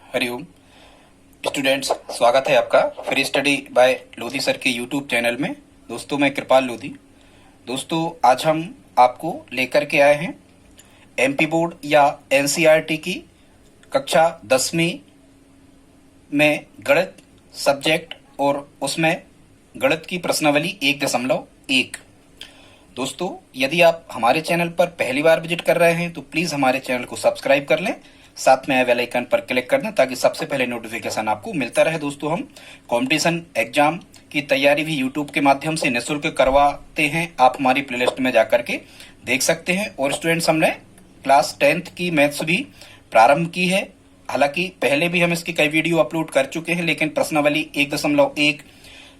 Hariom students, स्वागत है आपका free study bye Lodhi sir के यूट्यूब चैनल में। दोस्तों, मैं कृपाल लोधी। दोस्तों, आज हम आपको लेकर के आए हैं एमपी बोर्ड या एनसीईआरटी की कक्षा 10वीं में गणित सब्जेक्ट और उसमें गणित की प्रश्नावली 1.1। दोस्तों, यदि आप हमारे चैनल पर पहली बार विजिट कर रहे हैं तो प्लीज़ हमारे चैनल को सब्सक्राइब कर लें, साथ में बेल आइकन पर क्लिक कर दें ताकि सबसे पहले नोटिफिकेशन आपको मिलता रहे। दोस्तों, हम कंपटीशन एग्जाम की तैयारी भी यूट्यूब के माध्यम से निःशुल्क करवाते हैं। आप हमारी प्लेलिस्ट में जाकर के देख सकते हैं। और स्टूडेंट्स, हमने क्लास 10th की मैथ्स भी प्रारंभ की है। हालांकि पहले भी हम इसकी कई वीडियो अपलोड कर चुके हैं, लेकिन प्रश्नावली 1.1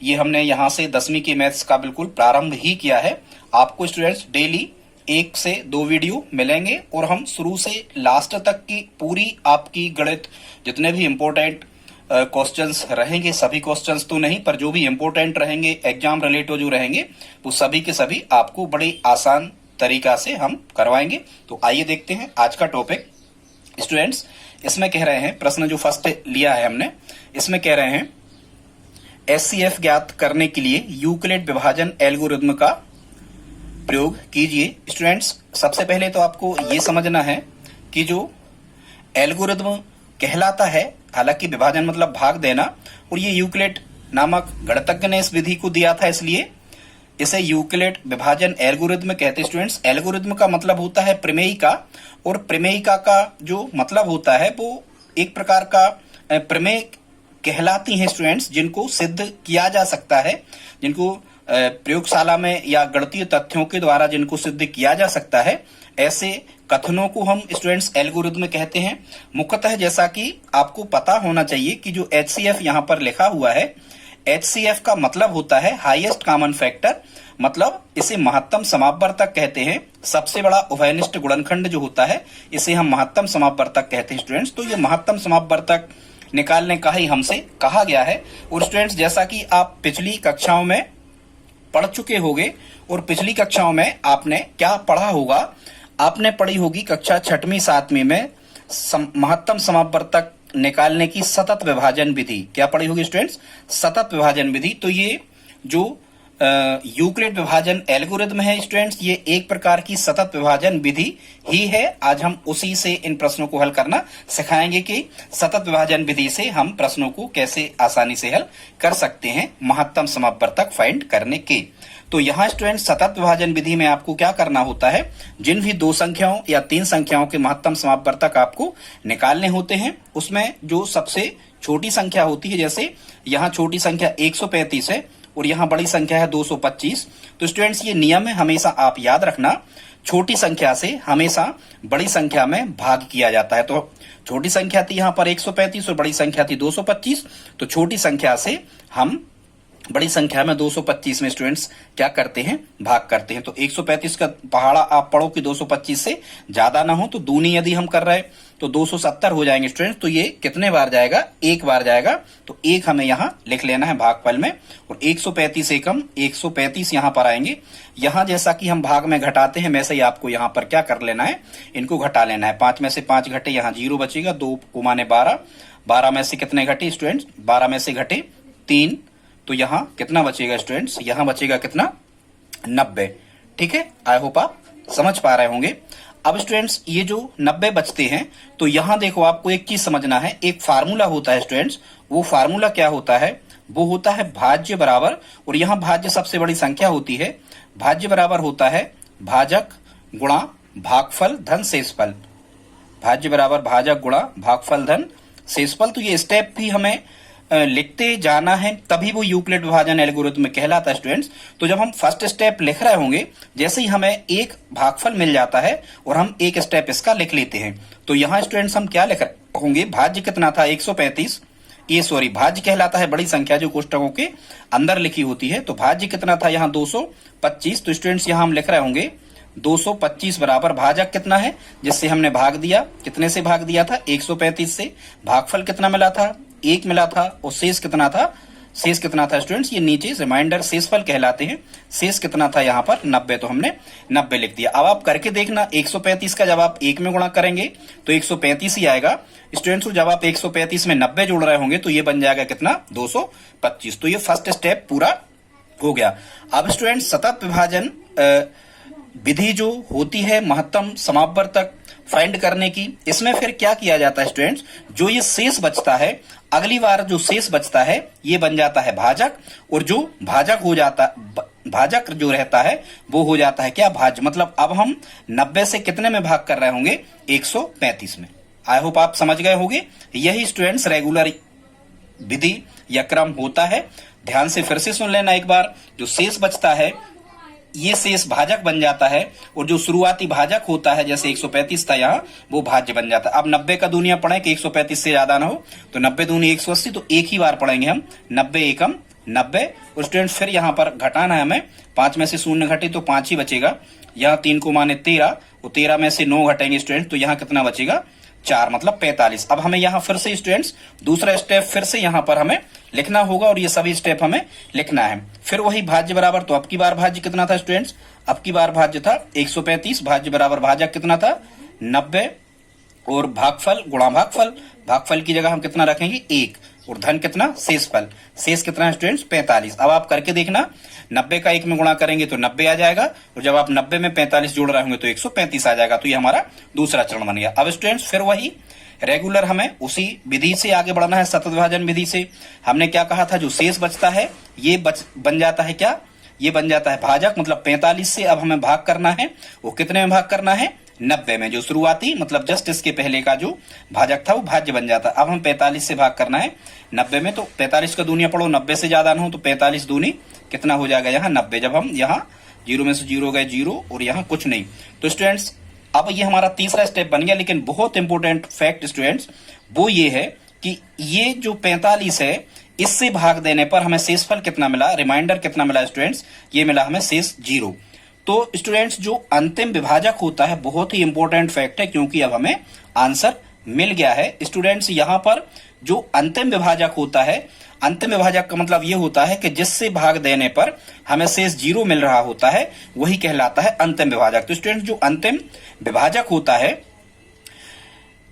ये हमने यहाँ से 10वीं की मैथ्स का बिल्कुल प्रारंभ ही किया है। आपको स्टूडेंट्स डेली 1 से 2 वीडियो मिलेंगे और हम शुरू से लास्ट तक की पूरी आपकी गणित जितने भी इम्पोर्टेंट क्वेश्चंस रहेंगे, सभी क्वेश्चंस तो नहीं पर जो भी इम्पोर्टेंट रहेंगे, एग्जाम रिलेटेड जो रहेंगे, वो सभी के सभी आपको बड़े आसान तरीका से हम करवाएंगे। तो आइए देखते हैं आज का टॉपिक। स्टूडेंट्स, इसमें कह रहे हैं, प्रश्न जो फर्स्ट लिया है हमने, इसमें कह रहे हैं एचसीएफ ज्ञात करने के लिए यूक्लिड विभाजन एल्गोरिथ्म का प्रयोग कीजिए। स्टूडेंट्स, सबसे पहले तो आपको ये समझना है कि जो एल्गोरिथ्म कहलाता है, हालांकि विभाजन मतलब भाग देना, और ये यूक्लिड नामक गणितज्ञ ने इस विधि को दिया था, इसलिए इसे यूक्लिड विभाजन एल्गोरिथ्म कहते हैं। स्टूडेंट्स, एल्गोरिथ्म का मतलब होता है प्रमेयिका, और प्रमेयिका का जो मतलब होता है वो एक प्रकार का प्रमेय कहलाती हैं स्टूडेंट्स, जिनको सिद्ध किया जा सकता है, जिनको प्रयोगशाला में या गणितीय तथ्यों के द्वारा जिनको सिद्ध किया जा सकता है, ऐसे कथनों को हम स्टूडेंट्स एल्गोरिथ्म कहते हैं। मुख्यतः जैसा कि आपको पता होना चाहिए कि जो एचसीएफ यहाँ पर लिखा हुआ है, एचसीएफ का मतलब होता है हाईएस्ट कॉमन फैक्टर, मतलब इसे महत्तम समापवर्तक कहते हैं। सबसे बड़ा उभयनिष्ठ गुणनखंड जो होता है इसे हम महत्तम समापवर्तक कहते हैं स्टूडेंट्स। तो ये महत्तम समापवर्तक निकालने का ही हमसे कहा गया है। और स्टूडेंट्स, जैसा कि आप पिछली कक्षाओं में पढ़ चुके होंगे, और पिछली कक्षाओं में आपने क्या पढ़ा होगा, आपने पढ़ी होगी कक्षा 6वीं 7वीं में महत्तम समापवर्तक निकालने की सतत विभाजन विधि। क्या पढ़ी होगी स्टूडेंट्स? सतत विभाजन विधि। तो ये जो यूक्लिड विभाजन एल्गोरिथ्म है स्टूडेंट्स, ये एक प्रकार की सतत विभाजन विधि ही है। आज हम उसी से इन प्रश्नों को हल करना सिखाएंगे कि सतत विभाजन विधि से हम प्रश्नों को कैसे आसानी से हल कर सकते हैं महत्तम समापवर्तक फाइंड करने के। तो यहाँ स्टूडेंट सतत विभाजन विधि में आपको क्या करना होता है, जिन भी 2 संख्याओं या 3 संख्याओं के महत्तम समापवर्तक आपको निकालने होते हैं, उसमें जो सबसे छोटी संख्या होती है, जैसे यहाँ छोटी संख्या 135 है और यहाँ बड़ी संख्या है 225। तो स्टूडेंट्स, ये नियम है, हमेशा आप याद रखना, छोटी संख्या से हमेशा बड़ी संख्या में भाग किया जाता है। तो छोटी संख्या थी यहाँ पर 135 और बड़ी संख्या थी 225, तो छोटी संख्या से हम बड़ी संख्या में 225 में स्टूडेंट्स क्या करते हैं, भाग करते हैं। तो 135 का पहाड़ा आप पढ़ो कि 225 से ज्यादा ना हो, तो दूनी यदि हम कर रहे हैं तो 270 हो जाएंगे स्टूडेंट्स। तो ये कितने बार जाएगा? 1 बार जाएगा। तो 1 हमें यहाँ लिख लेना है भागफल में, और 135 एकम 135 यहाँ पर आएंगे। यहाँ जैसा कि हम भाग में घटाते हैं, वैसे ही आपको यहाँ पर क्या कर लेना है, इनको घटा लेना है। 5 में से 5 घटे, यहाँ 0 बचेगा, 2 को माने 12, 12 में से कितने घटे स्टूडेंट्स? 12 में से घटे 3, तो यहाँ कितना बचेगा स्टूडेंट्स? यहाँ बचेगा कितना? 90। ठीक है, आई होप आप समझ पा रहे होंगे। अब स्टूडेंट्स, ये जो 90 बचते हैं, तो यहाँ देखो आपको एक चीज समझना है, एक फार्मूला होता है स्टूडेंट्स। वो फार्मूला क्या होता है? वो होता है भाज्य बराबर, और यहाँ भाज्य सबसे बड़ी संख्या होती है, भाज्य बराबर होता है भाजक गुणा भागफल धन शेषफल। भाज्य बराबर भाजक गुणा भागफल धन शेषफल। तो ये स्टेप भी हमें लिखते जाना है, तभी वो यूक्लिड विभाजन एल्गोरिथ्म कहलाता है स्टूडेंट्स। तो जब हम फर्स्ट स्टेप लिख रहे होंगे, जैसे ही हमें एक भागफल मिल जाता है और हम एक स्टेप इसका लिख लेते हैं, तो यहाँ स्टूडेंट्स हम क्या लिख रहे होंगे? भाज्य कितना था? 135। ये सॉरी, भाज्य कहलाता है बड़ी संख्या जो कोष्टकों के अंदर लिखी होती है। तो भाज्य कितना था यहाँ? 225। तो स्टूडेंट्स यहाँ हम लिख रहे होंगे 225 बराबर भाजक कितना है, जिससे हमने भाग दिया, कितने से भाग दिया था? 135 से। भागफल कितना मिला था? 1 मिला था, और शेष कितना था? शेष कितना था स्टूडेंट्स, ये नीचे रिमाइंडर शेषफल कहलाते हैं। शेष कितना था यहाँ पर 90, तो हमने 90 लिख दिया। अब आप करके देखना, 135 का जब आप 1 में गुणा करेंगे तो 135 ही आएगा स्टूडेंट्स। जब आप 135 में 90 जोड़ रहे होंगे तो ये बन जाएगा कितना, 225। तो ये फर्स्ट स्टेप पूरा हो गया। अब स्टूडेंट्स सतत विभाजन विधि जो होती है महत्तम समापवर्तक फाइंड करने की, इसमें फिर क्या किया जाता है स्टूडेंट्स, जो ये शेष बचता है अगली बार जो शेष बचता है ये बन जाता है भाजक, और जो भाजक हो जाता भाजक जो रहता है वो हो जाता है क्या, भाज्य। मतलब अब हम 90 से कितने में भाग कर रहे होंगे, 135 में। आई होप आप समझ गए होंगे। यही स्टूडेंट्स रेगुलर विधि या क्रम होता है। ध्यान से फिर से सुन लेना एक बार, जो शेष बचता है ये शेष भाजक बन जाता है, और जो शुरुआती भाजक होता है जैसे 135 था यहाँ, वो भाज्य बन जाता है। अब 90 का दूनिया पढ़े कि 135 से ज्यादा ना हो, तो 90 दूनी 180, तो एक ही बार पढ़ेंगे हम 90 एकम 90। और स्टूडेंट फिर यहाँ पर घटाना है हमें, 5 में से 0 घटे तो 5 ही बचेगा। यहाँ 3 को माने 13, और 13 में से 9 घटेंगे स्टूडेंट, तो यहाँ कितना बचेगा, 4, मतलब 45। अब हमें यहाँ फिर से स्टूडेंट्स दूसरा स्टेप फिर से यहाँ पर हमें लिखना होगा, और ये सभी स्टेप हमें लिखना है। फिर वही भाज्य बराबर, तो अब की बार भाज्य कितना था स्टूडेंट्स, अब की बार भाज्य था 135, भाज्य बराबर भाजक कितना था 90, और भागफल गुणा भागफल, भागफल की जगह हम कितना रखेंगे 1, और धन कितना, शेषफल, शेष कितना है स्टूडेंट्स 45। अब आप करके देखना, 90 का 1 में गुणा करेंगे तो 90 आ जाएगा, और जब आप 90 में 45 जोड़ रहे होंगे तो 135 आ जाएगा। तो ये हमारा दूसरा चरण बन गया। अब स्टूडेंट्स फिर वही रेगुलर हमें उसी विधि से आगे बढ़ना है, सतत विभाजन विधि से। हमने क्या कहा था, जो शेष बचता है ये बन जाता है क्या, ये बन जाता है भाजक। मतलब 45 से अब हमें भाग करना है, वो कितने में भाग करना है, 90 में। जो शुरुआती मतलब जस्ट इसके पहले का जो भाजक था वो भाज्य बन जाता है। अब हम 45 से भाग करना है 90 में, तो 45 का दूनिया पढ़ो, 90 से ज्यादा ना हो, तो 45 दूनी कितना हो जाएगा यहाँ 90। जब हम यहाँ 0 में से 0 गए 0, और यहाँ कुछ नहीं। तो स्टूडेंट्स अब ये हमारा तीसरा स्टेप बन गया। लेकिन बहुत इंपॉर्टेंट फैक्ट स्टूडेंट्स वो ये है कि ये जो 45 है इससे भाग देने पर हमें शेषफल कितना मिला, रिमाइंडर कितना मिला स्टूडेंट्स, ये मिला हमें शेष 0। तो स्टूडेंट्स जो अंतिम विभाजक होता है बहुत ही इंपॉर्टेंट फैक्ट है, क्योंकि अब हमें आंसर मिल गया है। स्टूडेंट्स यहाँ पर जो अंतिम विभाजक होता है, अंतिम विभाजक का मतलब ये होता है कि जिससे भाग देने पर हमें शेष 0 मिल रहा होता है वही कहलाता है अंतिम विभाजक। तो स्टूडेंट्स जो अंतिम विभाजक होता है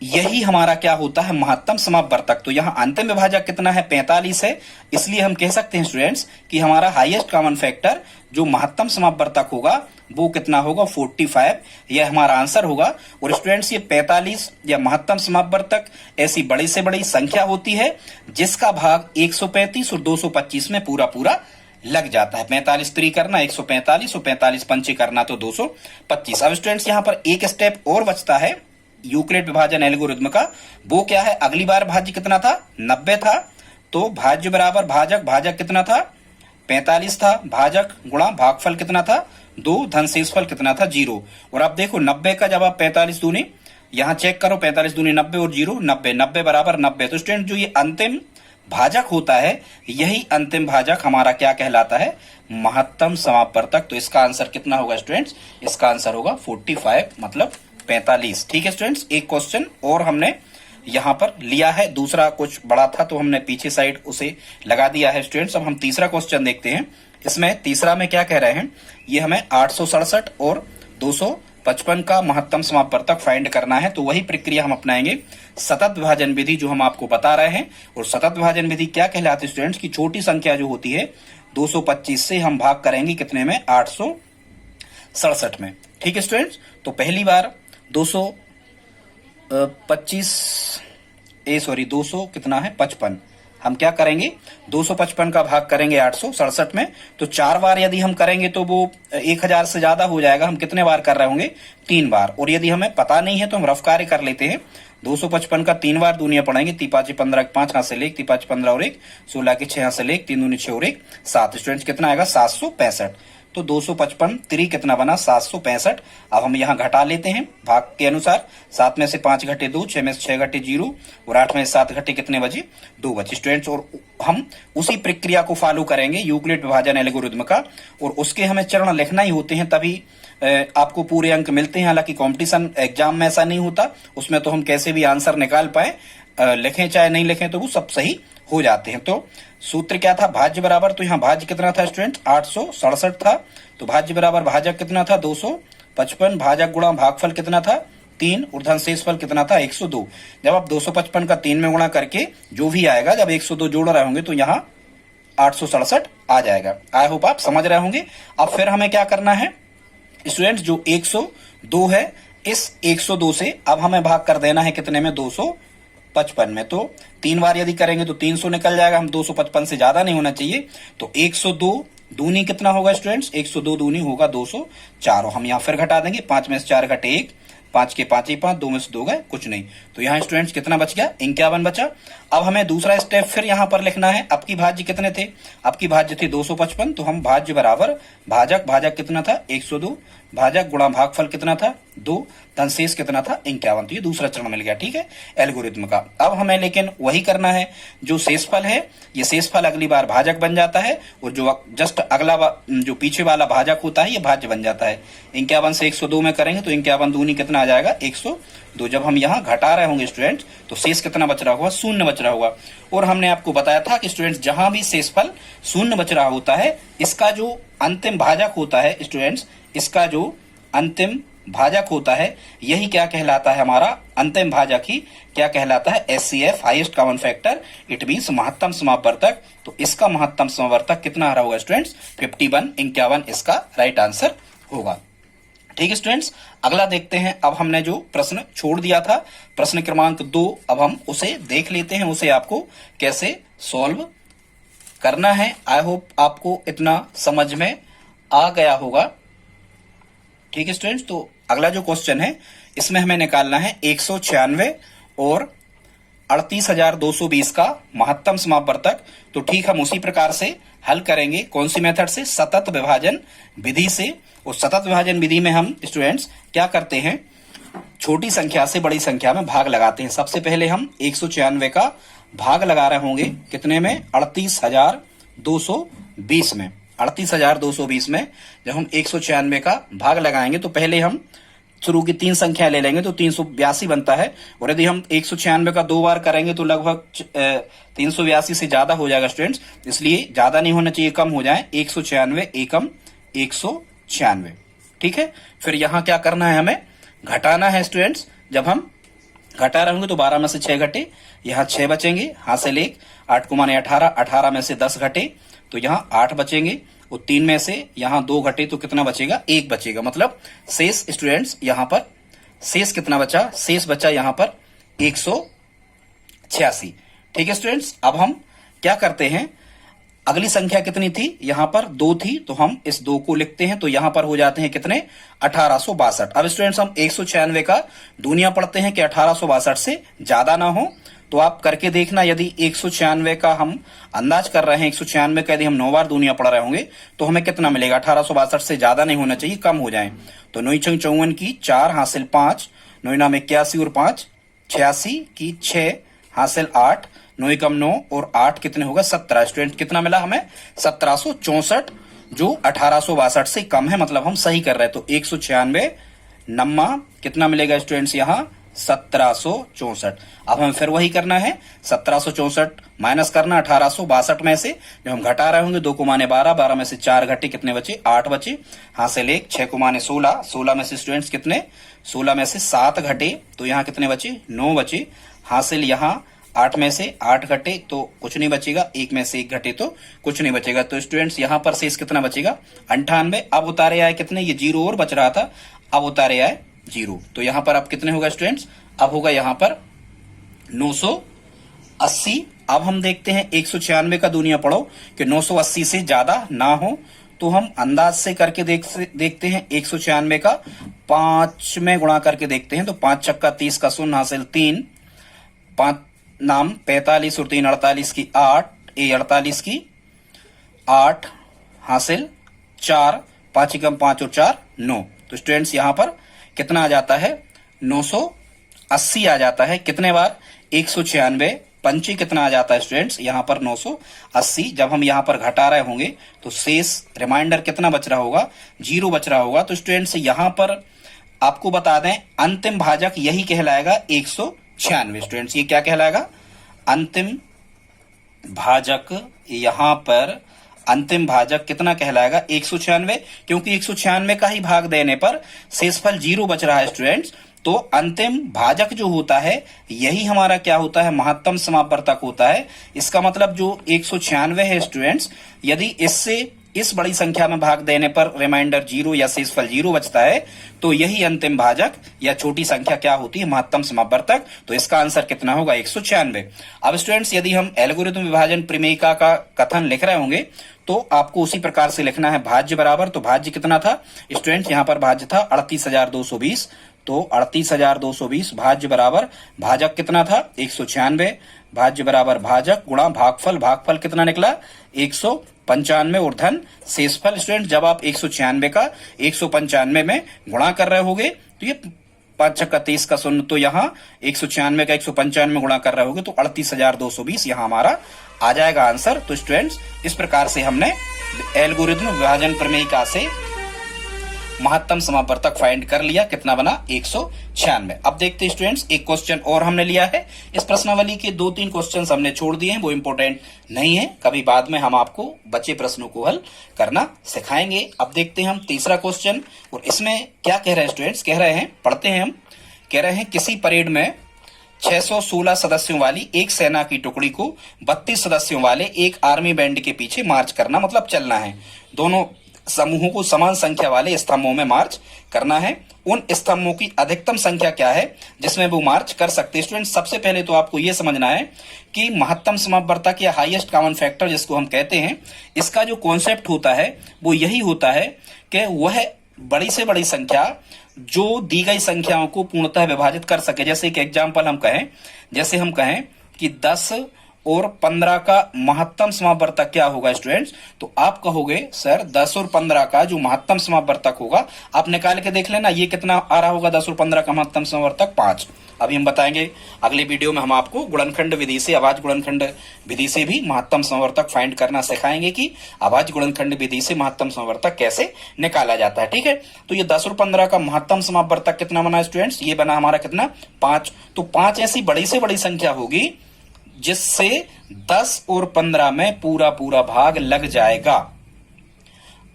यही हमारा क्या होता है, महत्तम समापवर्तक। तो यहाँ अंतिम विभाजक कितना है, 45 है। इसलिए हम कह सकते हैं स्टूडेंट्स कि हमारा हाईएस्ट कॉमन फैक्टर जो महत्तम समापवर्तक होगा वो कितना होगा, 45। यह हमारा आंसर होगा। और स्टूडेंट्स ये 45 या महत्तम समापवर्तक ऐसी बड़ी से बड़ी संख्या होती है जिसका भाग 135 और 225 में पूरा पूरा लग जाता है। 45 3 करना 145, और 45 पंचे करना तो 225। अब स्टूडेंट्स यहाँ पर एक स्टेप और बचता है यूक्लिड विभाजन एल्गोरिथ्म का। वो क्या है, अगली बार भाज्य कितना था, 90 था, तो भाज्य बराबर भाजक, भाजक कितना था 45 था, भाजक गुणा भागफल कितना था 2, धन शेषफल कितना था 0। और अब देखो 90 का जब आप 45 दूनी यहाँ चेक करो, 45 दूनी 90 और 0 90, 90 बराबर 90। तो स्टूडेंट जो ये अंतिम भाजक होता है यही अंतिम भाजक हमारा क्या कहलाता है, महत्तम समापवर्तक। तो इसका आंसर कितना होगा स्टूडेंट्स, इसका आंसर होगा 45 मतलब 45। ठीक है स्टूडेंट्स, एक क्वेश्चन और हमने यहाँ पर लिया है, दूसरा कुछ बड़ा था तो हमने पीछे साइड उसे लगा दिया है स्टूडेंट्स। अब हम तीसरा क्वेश्चन देखते हैं। इसमें तीसरा में क्या कह रहे हैं, ये हमें 867 और 255 का महत्तम समापवर्तक फाइंड करना है। तो वही प्रक्रिया हम अपनाएंगे, सतत विभाजन विधि जो हम आपको बता रहे हैं। और सतत विभाजन विधि क्या कहलाती है स्टूडेंट्स की छोटी संख्या जो होती है 225 से हम भाग करेंगे कितने में, 867 में। ठीक है स्टूडेंट्स, तो पहली बार 200 कितना है 55, हम क्या करेंगे 255 का भाग करेंगे 867 में। तो 4 बार यदि हम करेंगे तो वो 1000 से ज्यादा हो जाएगा। हम कितने बार कर रहे होंगे, 3 बार। और यदि हमें पता नहीं है तो हम रफ कार्य कर लेते हैं, 255 का 3 बार दूनिया पढ़ेंगे, 3 5 15 5 हाथ से लेक, 3 5 15 और 1 16 के 6 हाथ से लेक, 3 दूनी 6 और 1 7। स्टूडेंट्स कितना आएगा 765। तो 255 3 कितना बना 765। अब हम यहाँ घटा लेते हैं भाग के अनुसार, 7 में से 5 घटे 2, 6 में से 6 घटे 0, और 8 में से 7 घटे कितने बचे 2 बचे स्टूडेंट्स। और हम उसी प्रक्रिया को फॉलो करेंगे यूक्लिड विभाजन एल्गोरिथ्म का, और उसके हमें चरण लिखना ही होते हैं तभी आपको पूरे अंक मिलते हैं। हालांकि कंपटीशन एग्जाम में ऐसा नहीं होता, उसमें तो हम कैसे भी आंसर निकाल पाए, लिखें चाहे नहीं लिखें तो वो सब सही हो जाते हैं। तो सूत्र क्या था, भाज्य बराबर, तो यहाँ भाज्य कितना था स्टूडेंट 867 था, तो भाज्य बराबर भाजक कितना था 255, भाजक गुणा भागफल कितना था 3 और धन शेषफल कितना था 102। जब आप 255 का 3 में गुणा करके जो भी आएगा, जब 102 जोड़ रहे होंगे तो यहाँ 867 आ जाएगा। आई होप आप समझ रहे होंगे। अब फिर हमें क्या करना है स्टूडेंट्स, जो 102 है, इस 102 से अब हमें भाग कर देना है कितने में 255 में। तो 3 बार यदि करेंगे तो 300 निकल जाएगा, हम 255 से ज्यादा नहीं होना चाहिए। तो 102 दूनी कितना होगा स्टूडेंट्स, 102 दूनी होगा 204, हम यहाँ फिर घटा देंगे, 5 में से 4 घटे 1, 5 के 5 ही 5, 2 में से 2 गए कुछ नहीं। तो यहाँ स्टूडेंट्स कितना बच गया 51 बचा। अब हमें दूसरा स्टेप फिर यहाँ पर लिखना है, अब की भाज्य कितने थे, अब की भाज्य थे 255, तो हम भाज्य बराबर भाजक, भाजक कितना था 102, भाजक गुणा भागफल कितना था 2, धन शेष कितना था 51। तो ये दूसरा चरण मिल गया, ठीक है, एल्गोरिथम का। अब हमें लेकिन वही करना है, जो शेषफल है ये शेषफल अगली बार भाजक बन जाता है, और जो जस्ट अगला जो पीछे वाला भाजक होता है ये भाज्य बन जाता है। 51 से 102 में करेंगे तो 51 दूनी कितना आ जाएगा 102। जब हम यहाँ घटा रहे होंगे स्टूडेंट तो शेष कितना बच रहा होगा, शून्य बच रहा होगा। और हमने आपको बताया था कि स्टूडेंट्स जहां भी शेषफल शून्य बच रहा होता है, इसका जो अंतिम भाजक होता है स्टूडेंट्स, इसका जो अंतिम भाजक होता है यही क्या कहलाता है, हमारा अंतिम भाजक ही क्या कहलाता है, HCF, highest common factor, it means महत्तम समापवर्तक। तो इसका महत्तम समापवर्तक कितना आ रहा होगा स्टूडेंट्स 51, 51 इसका राइट आंसर होगा। ठीक है स्टूडेंट्स, अगला देखते हैं। अब हमने जो प्रश्न छोड़ दिया था, प्रश्न क्रमांक 2, अब हम उसे देख लेते हैं, उसे आपको कैसे सॉल्व करना है। आई होप आपको इतना समझ में आ गया होगा। ठीक है स्टूडेंट्स, तो अगला जो क्वेश्चन है इसमें हमें निकालना है 196 और 38,220 का महत्तम समापवर्तक। तो ठीक, हम उसी प्रकार से हल करेंगे, कौन सी मेथड से, सतत विभाजन विधि से। और सतत विभाजन विधि में हम स्टूडेंट्स क्या करते हैं, छोटी संख्या से बड़ी संख्या में भाग लगाते हैं। सबसे पहले हम 196 का भाग लगा रहे होंगे कितने में, 38,220 में। 38,220 में जब हम 196 का भाग लगाएंगे तो पहले हम शुरू की 3 संख्या ले लेंगे, तो 382 बनता है। और यदि हम 196 का 2 बार करेंगे तो लगभग 382 से ज्यादा हो जाएगा स्टूडेंट्स, इसलिए ज्यादा नहीं होना चाहिए, कम हो जाए। 196 एकम 196, ठीक है। फिर यहाँ क्या करना है, हमें घटाना है स्टूडेंट्स। जब हम घटा रहे होंगे तो 12 में से 6 घटे, यहाँ 6 बचेंगे, हासिल 1, 8 को माने 18, 18 में से 10 घटे तो यहाँ 8 बचेंगे, और 3 में से यहाँ 2 घटे तो कितना बचेगा, 1 बचेगा। मतलब शेष स्टूडेंट्स यहाँ पर शेष कितना बचा, शेष बचा यहाँ पर 186। ठीक है स्टूडेंट्स, अब हम क्या करते हैं, अगली संख्या कितनी थी, यहाँ पर 2 थी, तो हम इस 2 को लिखते हैं, तो यहाँ पर हो जाते हैं कितने 1862। अब स्टूडेंट्स हम 196 का दूनिया पढ़ते हैं कि 1862 से ज्यादा ना हो। तो आप करके देखना, यदि 196 का हम अंदाज कर रहे हैं, 196 का यदि हम 9 बार दूनिया पढ़ रहे होंगे तो हमें कितना मिलेगा, 1862 से ज्यादा नहीं होना चाहिए, कम हो जाए। तो 9 छंग 54 की 4 हासिल 5, 9 नाम 81 और 5 86 की 6 हासिल 8, 9 कम 9 और 8 कितने होगा 17। स्टूडेंट कितना मिला हमें 1764, जो 1862 से कम है, मतलब हम सही कर रहे हैं। तो 196 नम्मा कितना मिलेगा स्टूडेंट्स यहाँ 1764। अब हमें फिर वही करना है, 1764 माइनस करना 1862 में से, जो हम घटा रहे होंगे 2 को माने 12, 12 में से 4 घटे कितने बचे 8 बचे, हासिल 1, 6 को माने 16, 16 में से स्टूडेंट्स कितने 16 में से 7 घटे तो यहाँ कितने बचे 9 बचे, हासिल यहाँ 8 में से 8 घटे तो कुछ नहीं बचेगा, 1 में से 1 घटे तो कुछ नहीं बचेगा। तो स्टूडेंट्स यहाँ पर शेष कितना बचेगा 98। अब उतारे आए कितने, ये 0 और बच रहा था, अब उतारे आए 0, तो यहाँ पर अब कितने होगा स्टूडेंट्स, अब होगा यहाँ पर 980। अब हम देखते हैं 196 का दूनिया पढ़ो कि 980 से ज्यादा ना हो, तो हम अंदाज से करके देखते हैं। 196 का 5 में गुणा करके देखते हैं, तो 5 छक्का 30 का 0 हासिल 3, 5 नाम 45 और 3 48 की 8, 48 की 8 हासिल 4, 5 एकम 5 और 4 9। तो स्टूडेंट्स यहाँ पर कितना आ जाता है 980 आ जाता है। कितने बार 196, पंची कितना आ जाता है स्टूडेंट्स यहाँ पर 980। जब हम यहाँ पर घटा रहे होंगे तो शेष रिमाइंडर कितना बच रहा होगा 0 बच रहा होगा। तो स्टूडेंट्स यहाँ पर आपको बता दें अंतिम भाजक यही कहलाएगा 96 स्टूडेंट्स, ये क्या कहलाएगा? अंतिम भाजक। यहां पर अंतिम भाजक कितना कहलाएगा? 196, क्योंकि 196 का ही भाग देने पर शेषफल 0 बच रहा है स्टूडेंट्स। तो अंतिम भाजक जो होता है यही हमारा क्या होता है? महत्तम समापवर्तक होता है। इसका मतलब जो 196 है स्टूडेंट्स, यदि इससे इस बड़ी संख्या में भाग देने पर रिमाइंडर 0 या शेषफल 0 बचता है तो यही अंतिम भाजक या छोटी संख्या क्या होती है? महत्तम समापवर्तक। तो इसका आंसर कितना होगा? 196। अब स्टूडेंट्स यदि हम एल्गोरिथम विभाजन प्रमेयिका का कथन लिख रहे होंगे तो आपको उसी प्रकार से लिखना है। भाज्य बराबर, तो भाज्य कितना था स्टूडेंट? यहां पर भाज्य था 38,220। तो 38,220 भाज्य बराबर भाजक कितना था? 196। भाज्य बराबर भाजक गुणा भागफल, भागफल कितना निकला? 195 और धन शेषफल। स्टूडेंट जब आप 196 का 195 में गुणा कर रहे होगे तो ये 5 छक्का 30 का शून्य, तो यहाँ 196 का 195 में गुणा कर रहे होगे तो 38,220 यहाँ हमारा आ जाएगा आंसर। तो स्टूडेंट्स इस प्रकार से हमने एल्गोरिथम विभाजन प्रमेयिका से महत्तम समापवर्तक फाइंड कर लिया। कितना बना? 196। अब देखते हैं स्टूडेंट्स, एक क्वेश्चन और हमने लिया है। इस प्रश्नावली के 2-3 क्वेश्चंस हमने छोड़ दिए हैं, वो इंपॉर्टेंट नहीं है, कभी बाद में हम आपको बचे प्रश्नों को हल करना सिखाएंगे। अब देखते हैं हम तीसरा क्वेश्चन, और इसमें क्या कह रहे हैं स्टूडेंट्स? कह रहे हैं, पढ़ते हैं हम। कह रहे हैं किसी परेड में 616 सदस्यों वाली एक सेना की टुकड़ी को 32 सदस्यों वाले एक आर्मी बैंड के पीछे मार्च करना, मतलब चलना है। दोनों समूहों को समान संख्या वाले स्तंभों में मार्च करना है। उन स्तंभों की अधिकतम संख्या क्या है जिसमें वो मार्च कर सकते हैं? स्टूडेंट सबसे पहले तो आपको यह समझना है कि महत्तम समापवर्तक या हाईएस्ट कॉमन फैक्टर जिसको हम कहते हैं, इसका जो कॉन्सेप्ट होता है वो यही होता है कि वह बड़ी से बड़ी संख्या जो दी गई संख्याओं को पूर्णतः विभाजित कर सके। जैसे एक एग्जाम्पल हम कहें, जैसे हम कहें कि 10 और 15 का महत्तम समापवर्तक क्या होगा स्टूडेंट्स? तो आप कहोगे सर 10 और 15 का जो महत्तम समापवर्तक होगा आप निकाल के देख लेना, ये कितना आ रहा होगा? 10 और 15 का महत्तम समापवर्तक 5। अभी हम बताएंगे अगले वीडियो में, हम आपको गुणनखंड विधि से, अभाज्य गुणनखंड विधि से भी महत्तम समापवर्तक फाइंड करना सिखाएंगे कि अभाज्य गुणनखंड विधि से महत्तम समापवर्तक कैसे निकाला जाता है। ठीक है, तो ये 10 और 15 का महत्तम समापवर्तक कितना बना स्टूडेंट्स? ये बना हमारा कितना? 5। तो 5 ऐसी बड़ी से बड़ी संख्या होगी जिससे 10 और 15 में पूरा पूरा भाग लग जाएगा।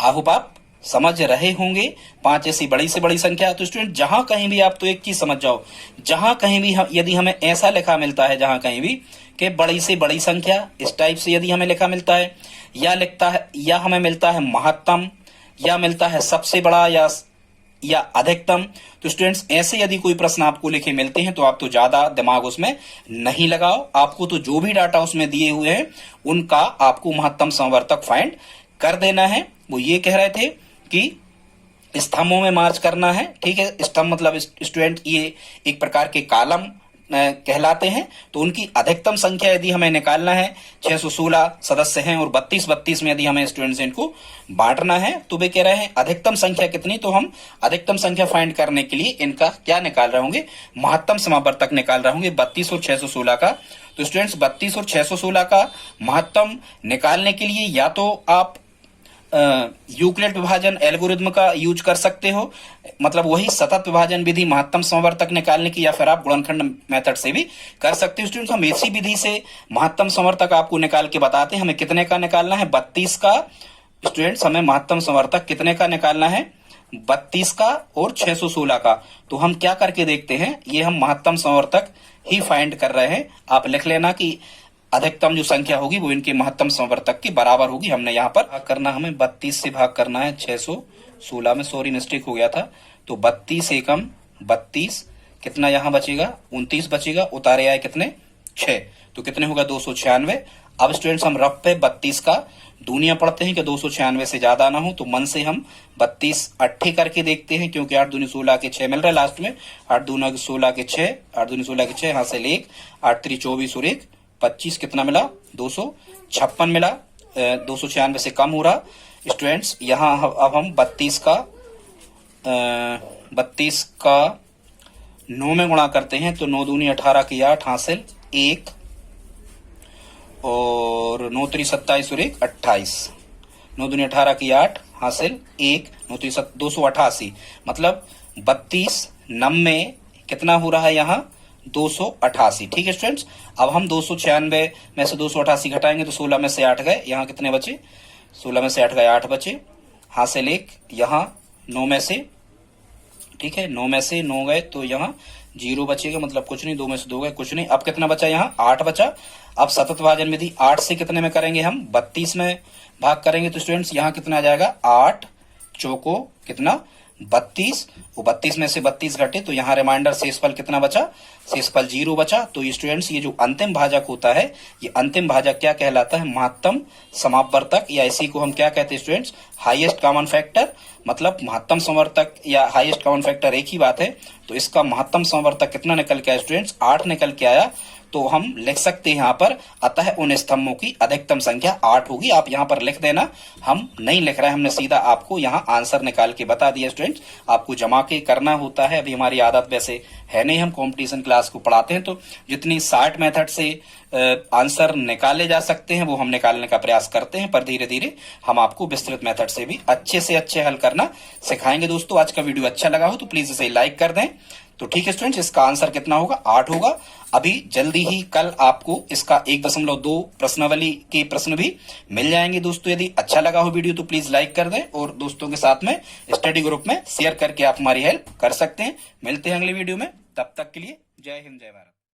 आई होप आप समझ रहे होंगे। 5 ऐसी बड़ी से बड़ी संख्या। तो स्टूडेंट जहां कहीं भी आप तो एक चीज समझ जाओ, जहां कहीं भी यदि हमें ऐसा लिखा मिलता है, जहां कहीं भी कि बड़ी से बड़ी संख्या, इस टाइप से यदि हमें लिखा मिलता है, या लिखता है, या हमें मिलता है महत्तम, या मिलता है सबसे बड़ा, या अधिकतम, तो स्टूडेंट्स ऐसे यदि कोई प्रश्न आपको लिखे मिलते हैं तो आप तो ज्यादा दिमाग उसमें नहीं लगाओ। आपको तो जो भी डाटा उसमें दिए हुए हैं उनका आपको महत्तम समापवर्तक फाइंड कर देना है। वो ये कह रहे थे कि स्तंभों में मार्च करना है। ठीक है, स्तंभ मतलब स्टूडेंट ये एक प्रकार के कॉलम कहलाते हैं। तो उनकी अधिकतम संख्या यदि हमें निकालना है, 616 सदस्य हैं और 32 में यदि हमें स्टूडेंट्स इनको बांटना है, तो वे कह रहे हैं अधिकतम संख्या कितनी? तो हम अधिकतम संख्या फाइंड करने के लिए इनका क्या निकाल रहे होंगे? महत्तम समापवर्तक निकाल रहे होंगे 32 और 616 का। तो स्टूडेंट्स 32 और 616 का महत्तम निकालने के लिए या तो आप यूक्लिड विभाजन एल्गोरिथम का यूज कर सकते हो, मतलब वही सतत विभाजन विधि महत्तम समापवर्तक निकालने की, या फिर आप गुणनखंड मेथड से भी कर सकते हो। स्टूडेंट्स हम इसी विधि से महत्तम समापवर्तक आपको निकाल के बताते हैं। हमें कितने का निकालना है? 32 का। स्टूडेंट्स हमें महत्तम समापवर्तक कितने का निकालना है? 32 का और 616 का। तो हम क्या करके देखते हैं, ये हम महत्तम समापवर्तक ही फाइंड कर रहे हैं। आप लिख लेना कि अधिकतम जो संख्या होगी वो इनके महत्तम समापवर्तक के बराबर होगी। हमने यहाँ पर भाग करना, हमें 32 से भाग करना है 616 में, सॉरी मिस्टेक हो गया था। तो 32 एकम 32, कितना यहाँ बचेगा? 29 बचेगा। उतारे आए कितने? 6। तो कितने होगा? 296। अब स्टूडेंट्स हम रफ पे 32 का दूनिया पढ़ते हैं कि 296 से ज्यादा ना हो, तो मन से हम 32 अट्ठे करके देखते हैं, क्योंकि 8 दूनी 16 के 6 मिल रहा है लास्ट में। 8 दूना 16 के 6, 8 दूनी 16 के 6, हासिल 1, 8 3 24 और 1 25, कितना मिला? 256 मिला। 296 से कम हो रहा स्टूडेंट्स। यहाँ अब हम 32 का 9 में गुणा करते हैं, तो 9 दूनी 18 की 8, हासिल 1, और 9 3 27 और 1 28, 9 दूनी 18 की 8, हासिल 1, 9 3 288, मतलब 32 90 कितना हो रहा है यहाँ? 288। ठीक है स्टूडेंट्स, अब हम 296 में से 288 घटाएंगे तो 16 में से 8 गए, यहाँ कितने बचे? 16 में से 8 गए, 8 बचे। हासिल 1, यहाँ 9 में से, ठीक है 9 में से 9 गए तो यहाँ 0 बचेगा, मतलब कुछ नहीं। 2 में से 2 गए, कुछ नहीं। अब कितना बचा? यहाँ 8 बचा। अब सतत भाजन विधि 8 से कितने में करेंगे? हम 32 में भाग करेंगे। तो स्टूडेंट्स यहाँ कितना आ जाएगा? 8 चौको कितना? 32। वो 32 में से 32 घटे तो यहाँ रिमाइंडर शेषफल कितना बचा? शेषफल 0 बचा। तो ये स्टूडेंट्स ये जो अंतिम भाजक होता है, ये अंतिम भाजक क्या कहलाता है? महत्तम समापवर्तक, या इसी को हम क्या कहते हैं स्टूडेंट्स? Highest common factor. मतलब महत्तम समवर्तक या हाईएस्ट कॉमन फैक्टर एक ही बात है। तो इसका महत्तम समवर्तक कितना निकल के आया स्टूडेंट्स? 8 निकल के आया। तो हम लिख सकते हैं यहाँ पर, अतः उन स्तंभों की अधिकतम संख्या 8 होगी। आप यहाँ पर लिख देना, हम नहीं लिख रहे हैं, हमने सीधा आपको यहाँ आंसर निकाल के बता दिया स्टूडेंट्स। आपको जमा के करना होता है। अभी हमारी आदत वैसे है नहीं, हम कंपटीशन क्लास को पढ़ाते हैं तो जितनी 60 मेथड से आंसर निकाले जा सकते हैं वो हम निकालने का प्रयास करते हैं, पर धीरे धीरे हम आपको विस्तृत मेथड से भी अच्छे से अच्छे हल करना सिखाएंगे। दोस्तों आज का वीडियो अच्छा लगा हो तो प्लीज इसे लाइक कर दें। तो ठीक है स्टूडेंट्स, इसका आंसर कितना होगा? 8 होगा। अभी जल्दी ही कल आपको इसका 1.2 प्रश्नावली के प्रश्न भी मिल जाएंगे। दोस्तों यदि अच्छा लगा हो वीडियो तो प्लीज लाइक कर दें और दोस्तों के साथ में स्टडी ग्रुप में शेयर करके आप हमारी हेल्प कर सकते हैं। मिलते हैं अगले वीडियो में, तब तक के लिए जय हिंद जय भारत।